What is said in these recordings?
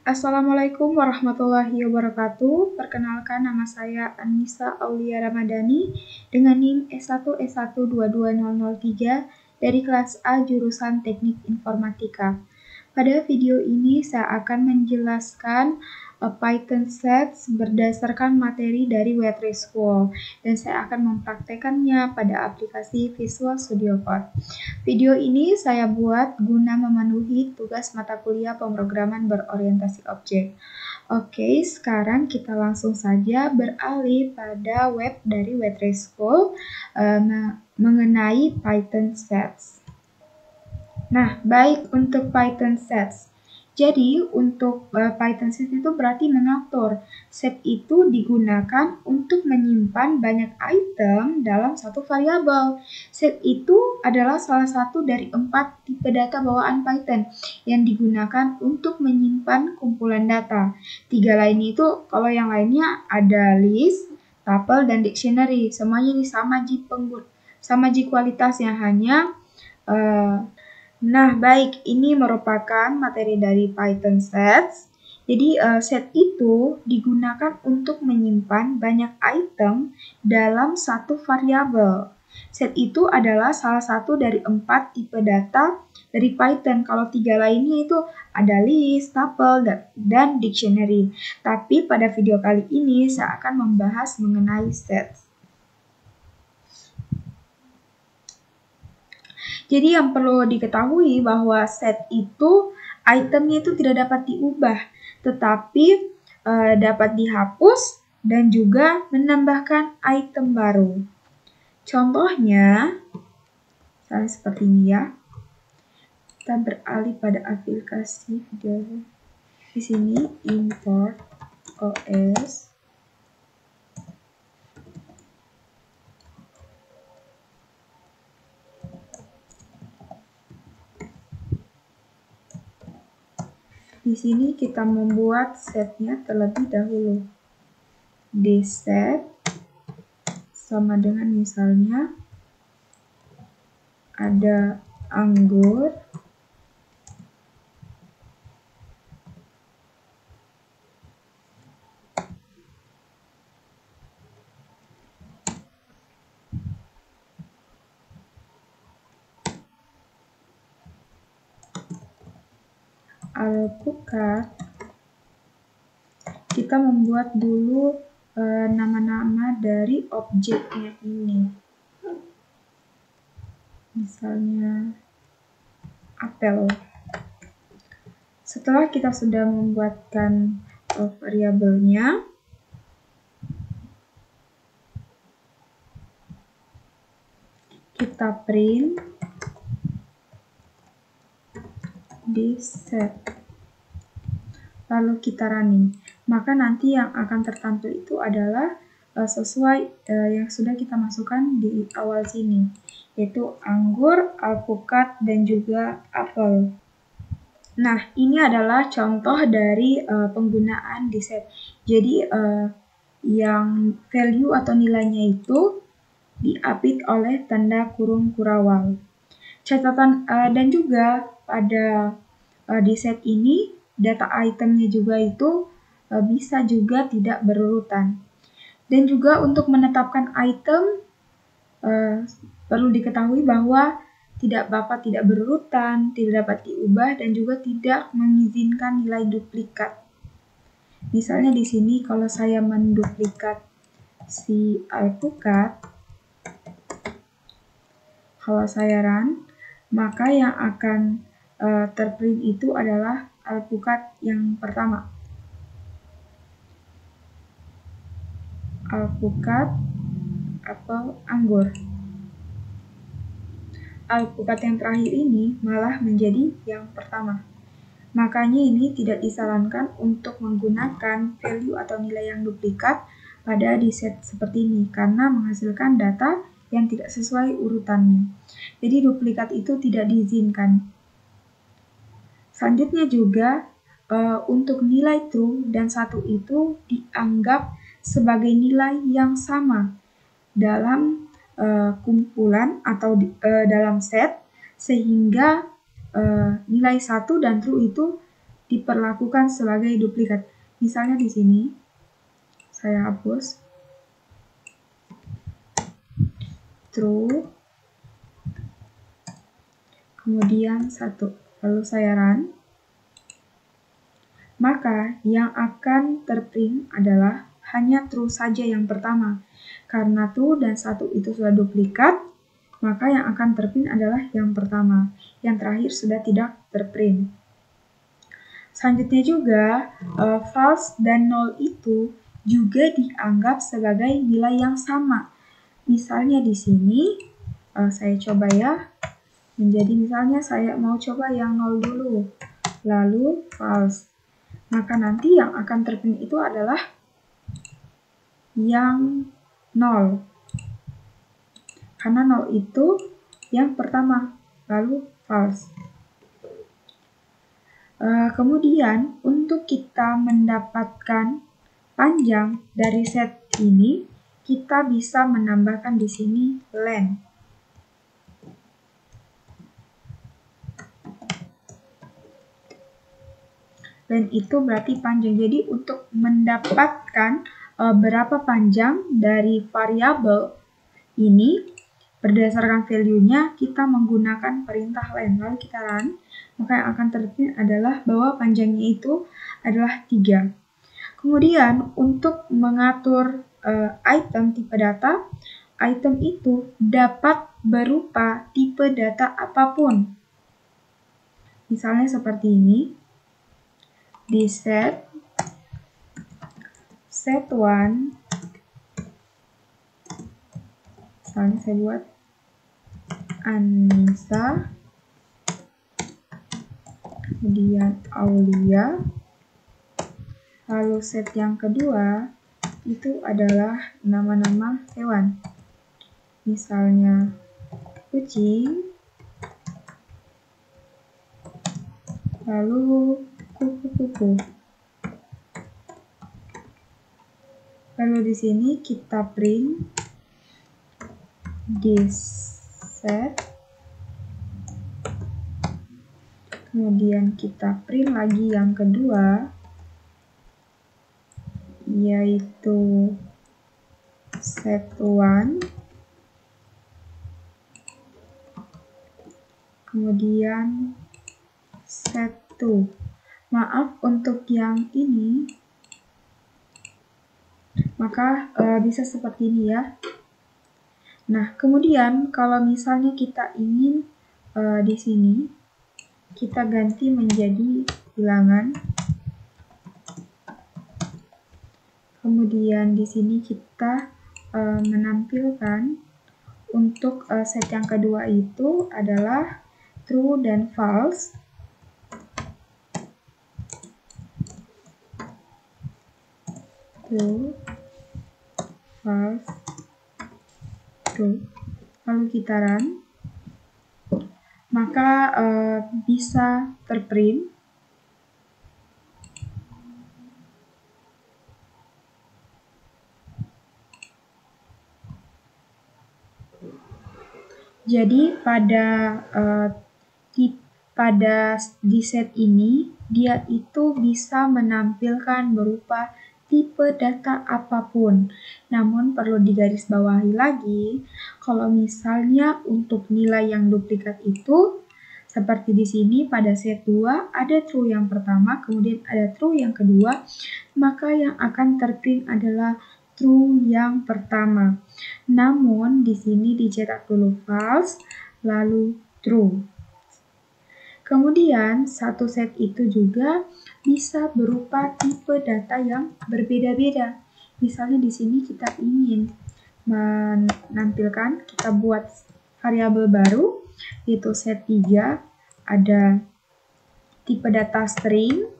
Assalamualaikum warahmatullahi wabarakatuh. Perkenalkan, nama saya Anissa Aulia Ramadhani dengan NIM S1S1220003 dari kelas A jurusan Teknik Informatika. Pada video ini saya akan menjelaskan Python sets berdasarkan materi dari Web3 School dan saya akan mempraktekannya pada aplikasi Visual Studio Code. Video ini saya buat guna memenuhi tugas mata kuliah pemrograman berorientasi objek. Oke, sekarang kita langsung saja beralih pada web dari Web3 School mengenai Python sets. Nah, baik untuk Python sets. Jadi, untuk Python set itu berarti mengatur. Set itu digunakan untuk menyimpan banyak item dalam satu variabel. Set itu adalah salah satu dari 4 tipe data bawaan Python yang digunakan untuk menyimpan kumpulan data. 3 lainnya itu, kalau yang lainnya ada list, tuple, dan dictionary. Semuanya ini sama G kualitasnya, hanya Nah, baik, ini merupakan materi dari Python sets. Jadi, set itu digunakan untuk menyimpan banyak item dalam satu variabel. Set itu adalah salah satu dari 4 tipe data dari Python. Kalau 3 lainnya itu ada list, tuple, dan dictionary. Tapi pada video kali ini saya akan membahas mengenai sets. Jadi yang perlu diketahui bahwa set itu itemnya itu tidak dapat diubah, tetapi dapat dihapus dan juga menambahkan item baru. Contohnya, misalnya seperti ini ya. Kita beralih pada aplikasi video. Di sini import OS. Di sini kita membuat setnya terlebih dahulu. Dset sama dengan misalnya ada anggur, alpukat. Kita membuat dulu nama-nama dari objeknya ini. Misalnya apel. Setelah kita sudah membuatkan variabelnya, kita print di set. Lalu kita running. Maka nanti yang akan tertampil itu adalah sesuai yang sudah kita masukkan di awal sini, yaitu anggur, alpukat, dan juga apel. Nah, ini adalah contoh dari penggunaan di set. Jadi, yang value atau nilainya itu diapit oleh tanda kurung kurawal. Catatan dan juga pada di set ini, data itemnya juga itu bisa juga tidak berurutan. Dan juga untuk menetapkan item, perlu diketahui bahwa tidak berurutan, tidak dapat diubah, dan juga tidak mengizinkan nilai duplikat. Misalnya di sini kalau saya menduplikat si alpukat, kalau saya run, maka yang akan terprint itu adalah alpukat yang pertama. Alpukat, apel, anggur. Alpukat yang terakhir ini malah menjadi yang pertama. Makanya ini tidak disarankan untuk menggunakan value atau nilai yang duplikat pada di set seperti ini karena menghasilkan data yang tidak sesuai urutannya. Jadi duplikat itu tidak diizinkan. Selanjutnya juga untuk nilai true dan 1 itu dianggap sebagai nilai yang sama dalam kumpulan atau dalam set, sehingga nilai 1 dan true itu diperlakukan sebagai duplikat. Misalnya di sini, saya hapus. True. Kemudian 1. Lalu saya run. Maka yang akan terprint adalah hanya true saja yang pertama. Karena true dan 1 itu sudah duplikat, maka yang akan terprint adalah yang pertama. Yang terakhir sudah tidak terprint. Selanjutnya juga, false dan null itu juga dianggap sebagai nilai yang sama. Misalnya di sini, saya coba ya. Menjadi misalnya saya mau coba yang 0 dulu, lalu false. Maka nanti yang akan terprint itu adalah yang 0. Karena 0 itu yang pertama, lalu false. Kemudian untuk kita mendapatkan panjang dari set ini, kita bisa menambahkan di sini length. Length itu berarti panjang. Jadi untuk mendapatkan berapa panjang dari variabel ini berdasarkan value-nya, kita menggunakan perintah length. Lalu kita run, maka yang akan terprint adalah bahwa panjangnya itu adalah 3. Kemudian untuk mengatur item tipe data, item itu dapat berupa tipe data apapun. Misalnya seperti ini. Di set 1, misalnya saya buat Anissa, kemudian Aulia, lalu set yang kedua itu adalah nama-nama hewan, misalnya kucing, lalu kupu-kupu. Lalu di sini kita print this set, kemudian kita print lagi yang kedua, yaitu set 1, kemudian set 2. Maaf untuk yang ini, maka bisa seperti ini ya. Nah, kemudian kalau misalnya kita ingin di sini kita ganti menjadi bilangan. Kemudian di sini kita menampilkan untuk set yang kedua itu adalah true dan false. True, false, true. Lalu kita run, maka bisa terprint jadi pada di set ini dia itu bisa menampilkan berupa tipe data apapun. Namun perlu digarisbawahi lagi, kalau misalnya untuk nilai yang duplikat itu, seperti di sini pada set 2 ada true yang pertama, kemudian ada true yang kedua, maka yang akan terprint adalah true yang pertama. Namun di sini dicetak dulu false, lalu true. Kemudian satu set itu juga bisa berupa tipe data yang berbeda-beda. Misalnya di sini kita ingin menampilkan, kita buat variabel baru, yaitu set 3, ada tipe data string,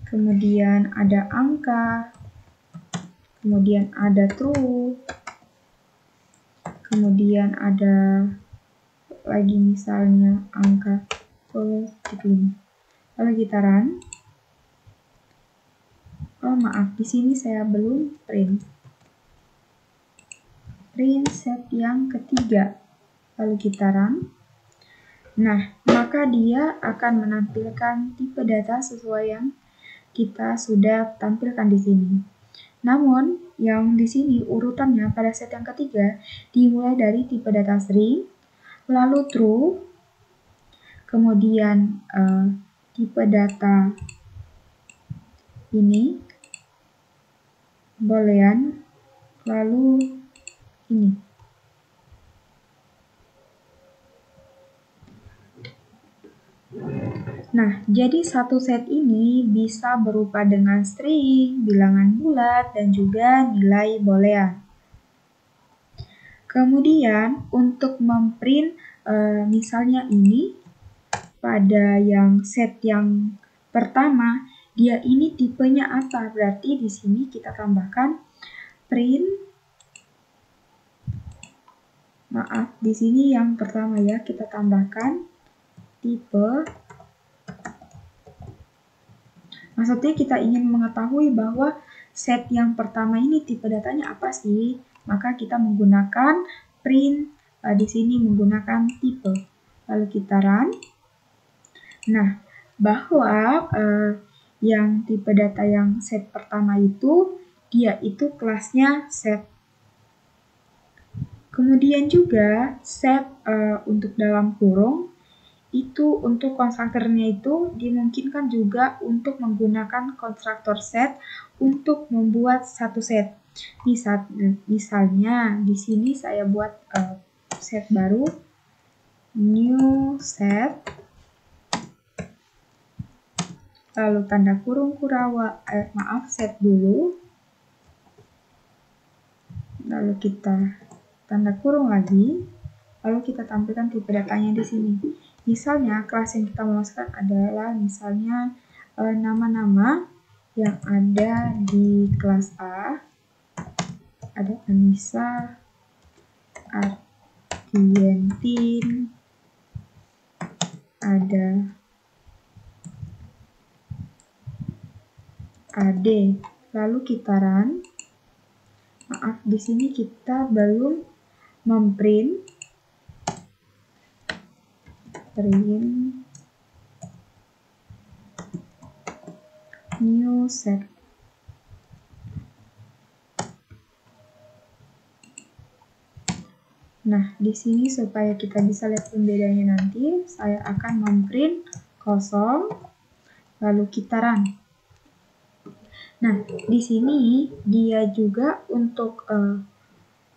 kemudian ada angka, kemudian ada true, kemudian ada lagi misalnya angka 10. Lalu kita run. Oh maaf, di sini saya belum print. Print set yang ketiga. Lalu kita run. Nah, maka dia akan menampilkan tipe data sesuai yang kita sudah tampilkan di sini. Namun, yang di sini urutannya pada set yang ketiga dimulai dari tipe data string, lalu true, kemudian tipe data ini, boolean, lalu ini. Nah, jadi satu set ini bisa berupa dengan string, bilangan bulat, dan juga nilai boolean. Kemudian untuk memprint misalnya ini pada yang set yang pertama, dia ini tipenya apa? Berarti di sini kita tambahkan print. Maaf, di sini yang pertama ya, kita tambahkan tipe. Maksudnya kita ingin mengetahui bahwa set yang pertama ini tipe datanya apa sih? Maka kita menggunakan print, di sini menggunakan tipe. Lalu kita run. Nah, bahwa yang tipe data yang set pertama itu, dia itu kelasnya set. Kemudian juga set untuk dalam kurung, itu untuk konstruktornya itu dimungkinkan juga untuk menggunakan konstruktor set untuk membuat satu set. Misalnya di sini saya buat set baru, new set, lalu tanda kurung set dulu, lalu kita tanda kurung lagi, lalu kita tampilkan tipe datanya di sini. Misalnya kelas yang kita masukkan adalah misalnya nama-nama yang ada di kelas A, ada Anissa, Ardientin, ada Ade. Lalu kita run. Maaf, di sini kita belum memprint new set. Nah, di sini supaya kita bisa lihat pembedanya nanti, saya akan memprint kosong, lalu kita run. Nah, di sini dia juga untuk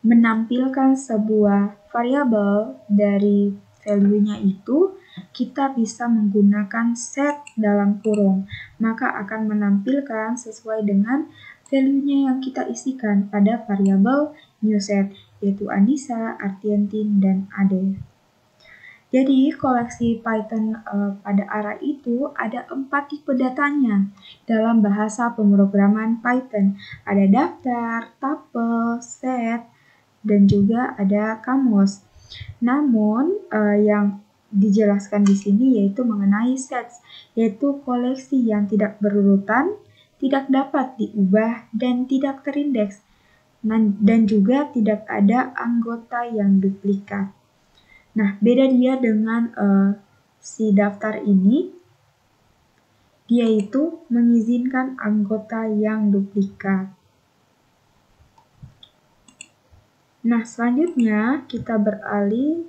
menampilkan sebuah variabel dari value-nya itu, kita bisa menggunakan set dalam kurung. Maka akan menampilkan sesuai dengan value-nya yang kita isikan pada variabel new set, yaitu Anissa, Ardientin, dan Ade. Jadi koleksi Python pada array itu ada 4 tipe datanya dalam bahasa pemrograman Python. Ada daftar, tuple, set, dan juga ada kamus. Namun yang dijelaskan di sini yaitu mengenai sets, yaitu koleksi yang tidak berurutan, tidak dapat diubah, dan tidak terindeks, dan juga tidak ada anggota yang duplikat. Nah, beda dia dengan si daftar ini, dia itu mengizinkan anggota yang duplikat. Nah, selanjutnya kita beralih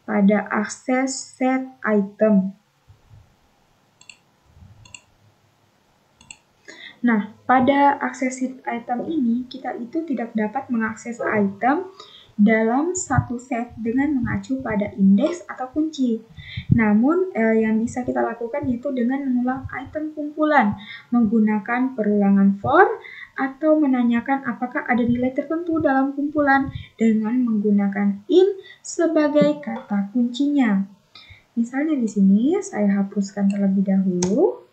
pada akses set item. Nah, pada akses set item ini, kita itu tidak dapat mengakses item dalam satu set dengan mengacu pada indeks atau kunci. Namun, yang bisa kita lakukan yaitu dengan mengulang item kumpulan menggunakan perulangan for atau menanyakan apakah ada nilai tertentu dalam kumpulan dengan menggunakan in sebagai kata kuncinya. Misalnya di sini saya hapuskan terlebih dahulu.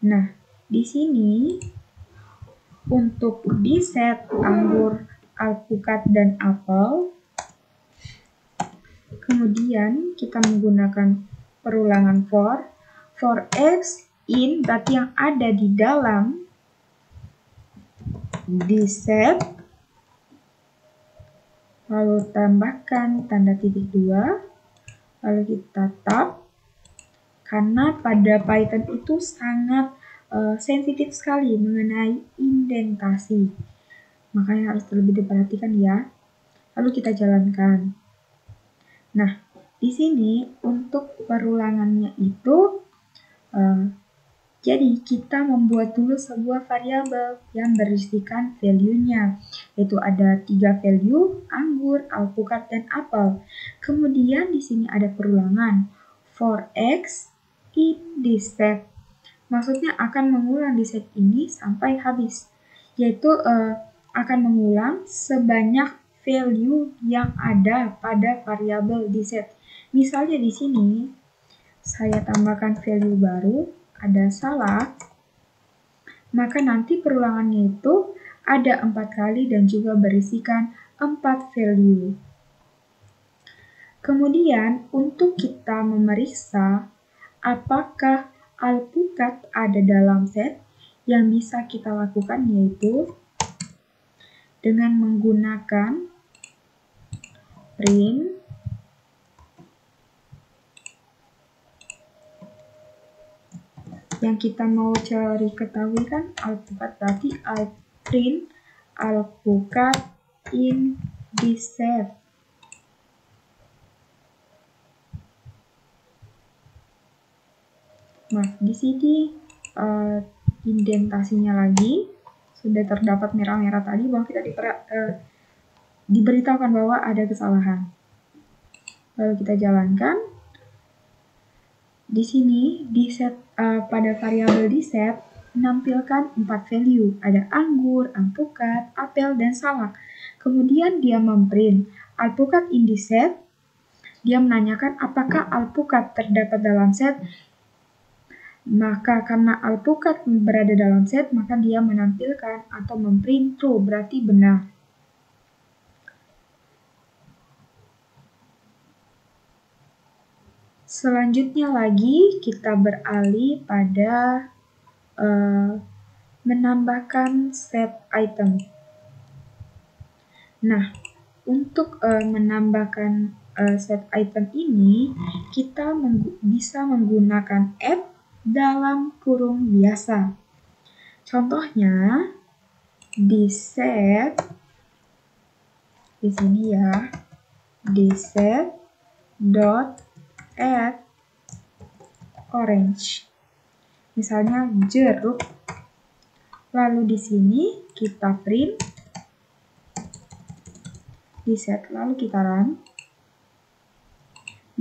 Nah, di sini untuk di set anggur, alpukat, dan apel, kemudian kita menggunakan perulangan for x in, berarti yang ada di dalam di set, lalu tambahkan tanda titik 2, lalu kita tab, karena pada Python itu sangat sensitif sekali mengenai indentasi, makanya harus lebih diperhatikan ya. Lalu kita jalankan. Nah, di sini untuk perulangannya itu jadi kita membuat dulu sebuah variabel yang berisikan value-nya, yaitu ada 3 value, anggur, alpukat, dan apel. Kemudian di sini ada perulangan for x in this set. Maksudnya akan mengulang di set ini sampai habis, yaitu akan mengulang sebanyak value yang ada pada variabel di set. Misalnya di sini saya tambahkan value baru, ada salak, maka nanti perulangannya itu ada 4 kali dan juga berisikan 4 value. Kemudian untuk kita memeriksa apakah alpukat ada dalam set, yang bisa kita lakukan yaitu dengan menggunakan print yang kita mau cari ketahui kan alpukat, berarti print alpukat in this set. Nah, di sini indentasinya lagi sudah terdapat merah-merah tadi bahwa kita diberitahukan bahwa ada kesalahan. Lalu kita jalankan. Di sini di set pada variabel di set menampilkan 4 value, ada anggur, alpukat, apel, dan salak. Kemudian dia memprint alpukat in this set. Dia menanyakan apakah alpukat terdapat dalam set. Maka karena alpukat berada dalam set, maka dia menampilkan atau memprint true, berarti benar. Selanjutnya lagi kita beralih pada menambahkan set item. Nah, untuk menambahkan set item ini, kita bisa menggunakan add dalam kurung biasa. Contohnya di set di sini ya, di set dot add orange. Misalnya jeruk. Lalu di sini kita print di set, lalu kita run.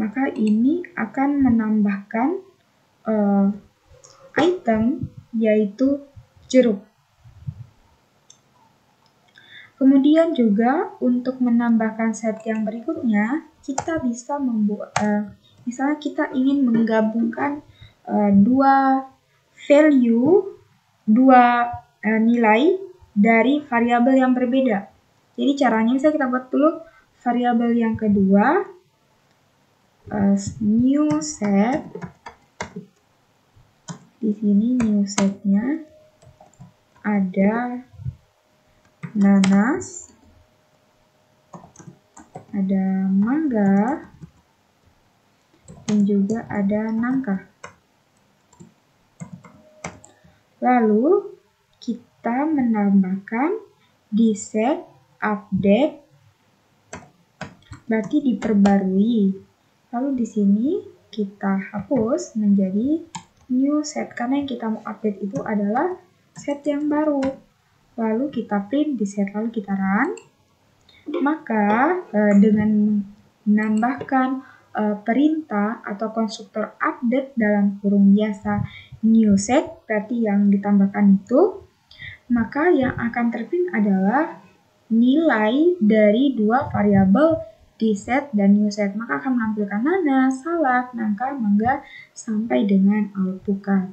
Maka ini akan menambahkan item yaitu jeruk. Kemudian juga untuk menambahkan set yang berikutnya, kita bisa membuat misalnya kita ingin menggabungkan dua value, dua nilai dari variabel yang berbeda. Jadi caranya bisa kita buat dulu variabel yang kedua, new set. Di sini new setnya ada nanas, ada mangga, dan juga ada nangka. Lalu kita menambahkan di set update, berarti diperbarui. Lalu di sini kita hapus menjadi new set, karena yang kita mau update itu adalah set yang baru. Lalu kita print di set, lalu kita run. Maka dengan menambahkan perintah atau konstruktor update dalam kurung biasa new set, berarti yang ditambahkan itu, maka yang akan terprint adalah nilai dari dua variabel di set dan new set. Maka akan menampilkan nanas, salak, nangka, mangga, sampai dengan alpukat.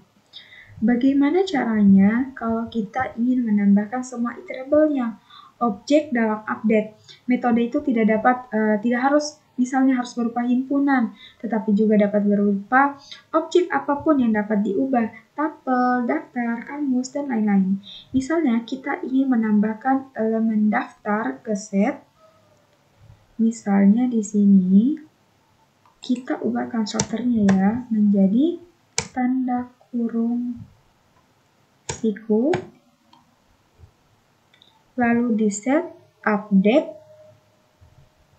Bagaimana caranya kalau kita ingin menambahkan semua iterable-nya? Objek dalam update. Metode itu tidak harus misalnya harus berupa himpunan, tetapi juga dapat berupa objek apapun yang dapat diubah, tabel, daftar, kamus, dan lain-lain. Misalnya kita ingin menambahkan elemen daftar ke set, Misalnya di sini kita ubah konstruktornya ya menjadi tanda kurung siku, lalu di set update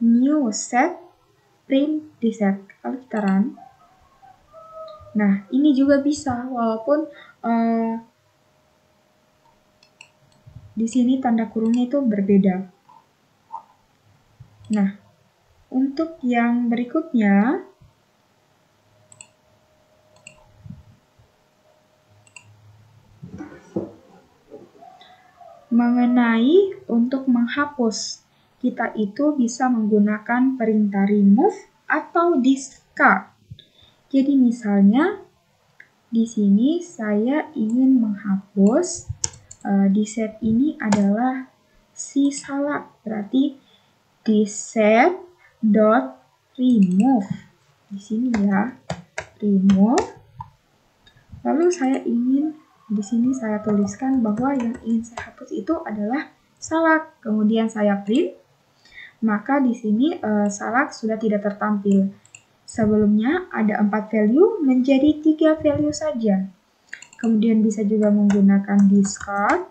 new set print di set. Kalau kita run, nah ini juga bisa walaupun di sini tanda kurungnya itu berbeda. Nah, untuk yang berikutnya, mengenai untuk menghapus, kita itu bisa menggunakan perintah remove atau discard. Jadi misalnya di sini saya ingin menghapus di set ini adalah si salak, berarti di set dot remove di sini ya, remove. Lalu saya ingin di sini saya tuliskan bahwa yang ingin saya hapus itu adalah salak. Kemudian saya print, maka di sini salak sudah tidak tertampil. Sebelumnya ada 4 value menjadi 3 value saja. Kemudian bisa juga menggunakan discard,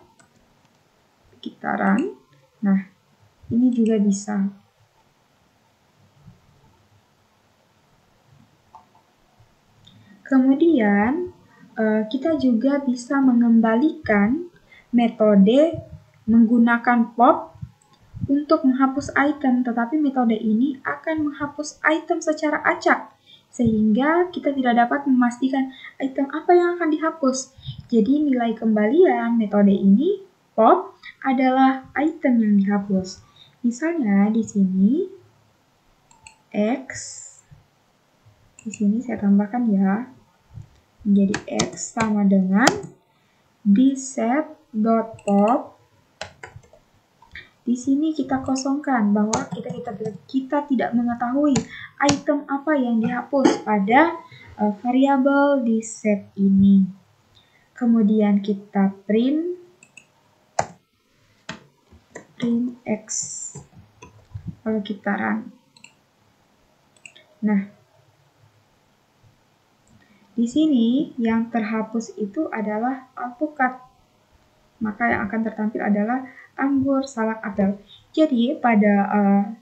kita run. Nah, ini juga bisa. Kemudian kita juga bisa mengembalikan metode menggunakan pop untuk menghapus item, tetapi metode ini akan menghapus item secara acak, sehingga kita tidak dapat memastikan item apa yang akan dihapus. Jadi nilai kembalian metode ini, pop, adalah item yang dihapus. Misalnya di sini, X, di sini saya tambahkan ya, menjadi X sama dengan dset.pop. Di sini kita kosongkan bahwa kita tidak mengetahui item apa yang dihapus pada variabel di set ini. Kemudian kita print X. Lalu kita run. Nah, di sini yang terhapus itu adalah alpukat. Maka yang akan tertampil adalah anggur, salak, apel. Jadi pada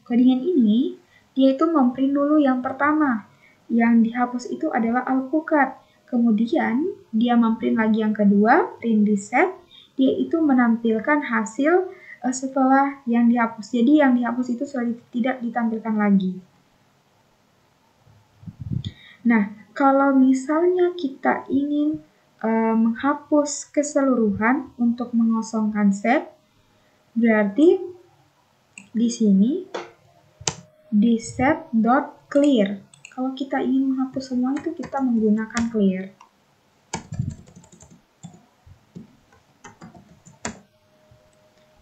codingan ini, dia itu memprint dulu yang pertama. Yang dihapus itu adalah alpukat. Kemudian dia memprint lagi yang kedua, print di set. Dia itu menampilkan hasil setelah yang dihapus. Jadi yang dihapus itu sudah tidak ditampilkan lagi. Nah, kalau misalnya kita ingin menghapus keseluruhan untuk mengosongkan set, berarti di sini di set.clear. Kalau kita ingin menghapus semua itu kita menggunakan clear.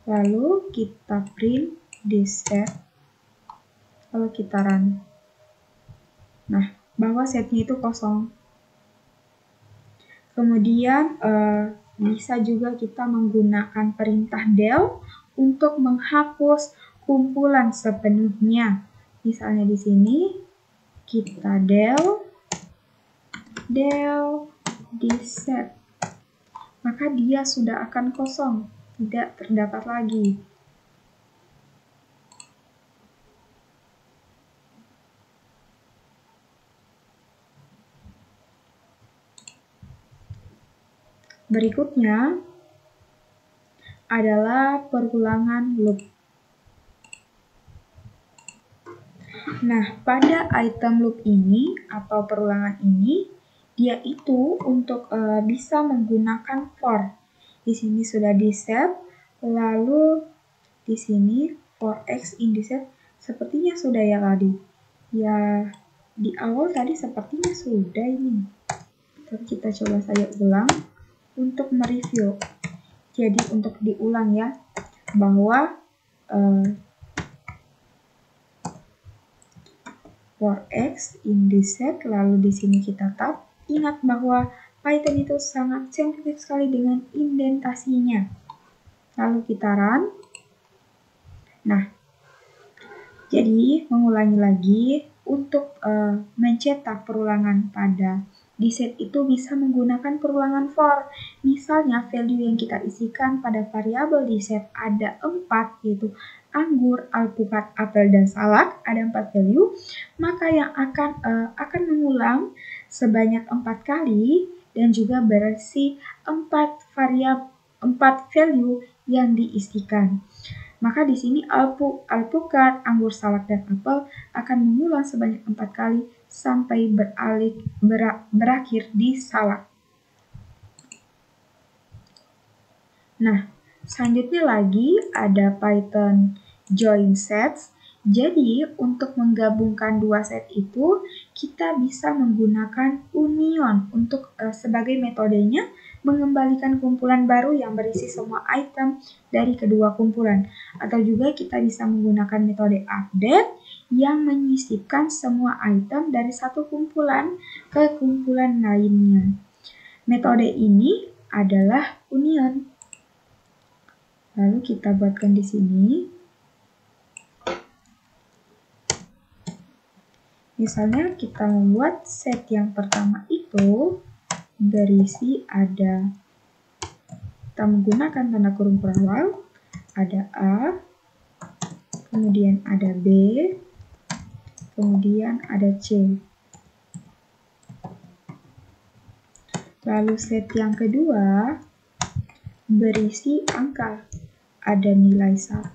Lalu kita print di set. Lalu kita run. Nah, bahwa setnya itu kosong. Kemudian bisa juga kita menggunakan perintah del untuk menghapus kumpulan sepenuhnya. Misalnya di sini kita del di set. Maka dia sudah akan kosong, tidak terdapat lagi. Berikutnya adalah perulangan loop. Nah, pada item loop ini atau perulangan ini, dia itu untuk bisa menggunakan for. Di sini sudah di set, lalu di sini for x in di set, sepertinya sudah ya tadi. Ya, di awal tadi sepertinya sudah ini. Tapi kita coba saja ulang untuk mereview. Jadi untuk diulang ya, bahwa for x in the set, lalu di sini kita tab. Ingat bahwa Python itu sangat sensitif sekali dengan indentasinya. Lalu kita run. Nah, Jadi, mengulangi lagi, untuk mencetak perulangan pada di set itu bisa menggunakan perulangan for. Misalnya, value yang kita isikan pada variabel di set ada 4, yaitu anggur, alpukat, apel, dan salak, ada 4 value, maka yang akan mengulang sebanyak 4 kali dan juga berisi 4 value yang diisikan. Maka di sini alpukat, anggur, salak, dan apel akan mengulang sebanyak 4 kali sampai berakhir di salak. Nah, selanjutnya lagi ada Python join sets. Jadi, untuk menggabungkan dua set itu, kita bisa menggunakan union untuk sebagai metodenya mengembalikan kumpulan baru yang berisi semua item dari kedua kumpulan. Atau juga kita bisa menggunakan metode update yang menyisipkan semua item dari satu kumpulan ke kumpulan lainnya. Metode ini adalah union. Lalu kita buatkan di sini. Misalnya kita membuat set yang pertama itu berisi ada, kita menggunakan tanda kurung berawal, ada A, kemudian ada B, kemudian ada C. Lalu set yang kedua berisi angka, ada nilai 1,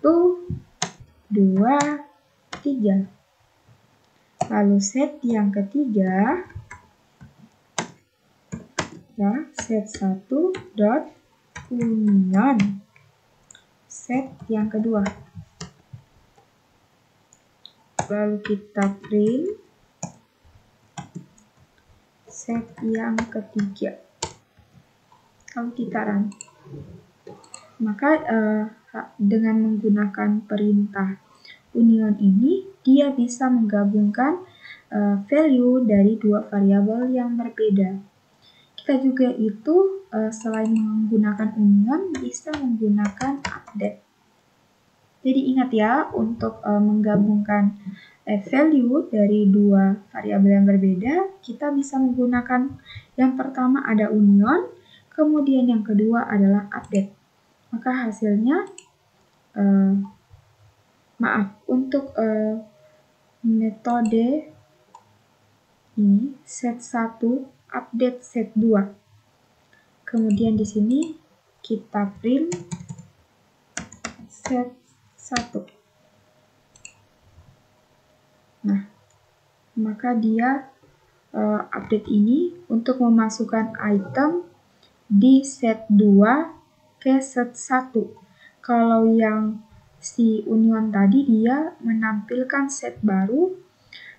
2, 3. Lalu set yang ketiga, ya, set 1 dot union. Set yang kedua. Lalu kita print set yang ketiga. Lalu kita run. Maka dengan menggunakan perintah union ini, dia bisa menggabungkan value dari dua variabel yang berbeda. Kita juga itu selain menggunakan union, bisa menggunakan update. Jadi ingat ya, untuk menggabungkan value dari dua variabel yang berbeda, kita bisa menggunakan yang pertama ada union, kemudian yang kedua adalah update. Maka hasilnya, untuk metode ini set 1 update set 2. Kemudian di sini kita print set 1. Nah, maka dia update ini untuk memasukkan item di set 2 ke set 1. Kalau yang si union tadi dia menampilkan set baru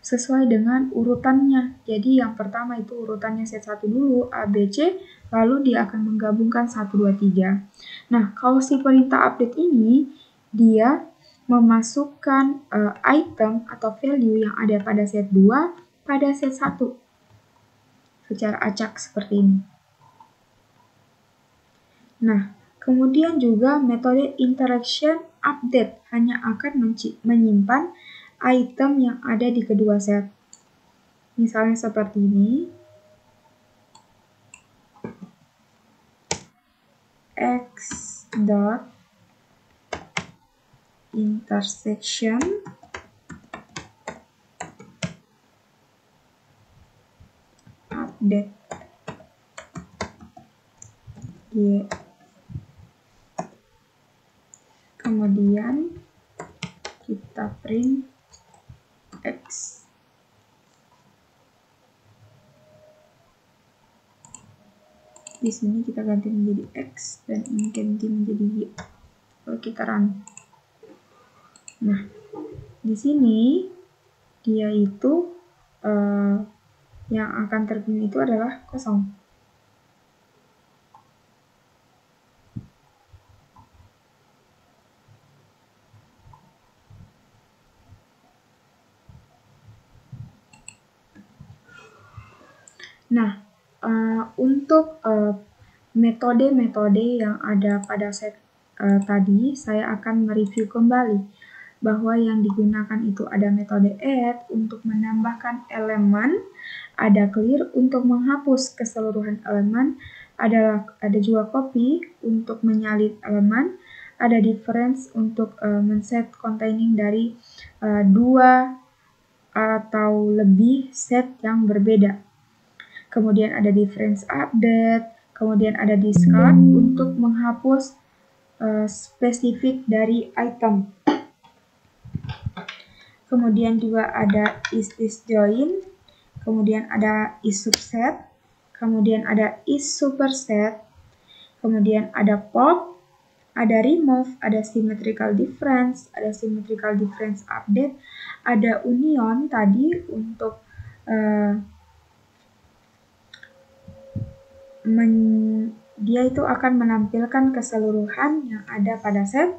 sesuai dengan urutannya. Jadi yang pertama itu urutannya set 1 dulu, A, B, C, lalu dia akan menggabungkan 1, 2, 3. Nah, kalau si perintah update ini, dia memasukkan item atau value yang ada pada set 2 pada set 1. Secara acak seperti ini. Nah, kemudian juga metode interaction update hanya akan menyimpan item yang ada di kedua set. Misalnya seperti ini. X dot intersection update Y. Kemudian kita print X. Di sini kita ganti menjadi X dan ini ganti menjadi Y. Lalu kita run. Nah, di sini dia itu yang akan terpilih itu adalah kosong. Nah, untuk metode-metode yang ada pada set tadi, saya akan mereview kembali. bahwa yang digunakan itu ada metode add untuk menambahkan elemen, ada clear untuk menghapus keseluruhan elemen, ada juga copy untuk menyalin elemen, ada difference untuk men-set containing dari dua atau lebih set yang berbeda. Kemudian ada difference update, kemudian ada discard untuk menghapus spesifik dari item. Kemudian juga ada is join, kemudian ada is subset, kemudian ada is superset, kemudian ada pop, ada remove, ada symmetrical difference, ada symmetrical difference update, ada union tadi untuk dia itu akan menampilkan keseluruhan yang ada pada set.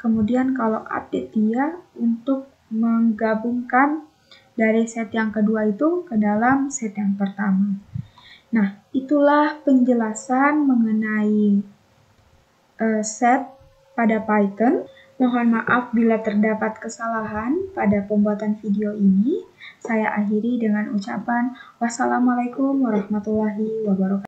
Kemudian kalau update dia untuk menggabungkan dari set yang kedua itu ke dalam set yang pertama. Nah, itulah penjelasan mengenai set pada Python. Mohon maaf bila terdapat kesalahan pada pembuatan video ini. Saya akhiri dengan ucapan wassalamualaikum warahmatullahi wabarakatuh.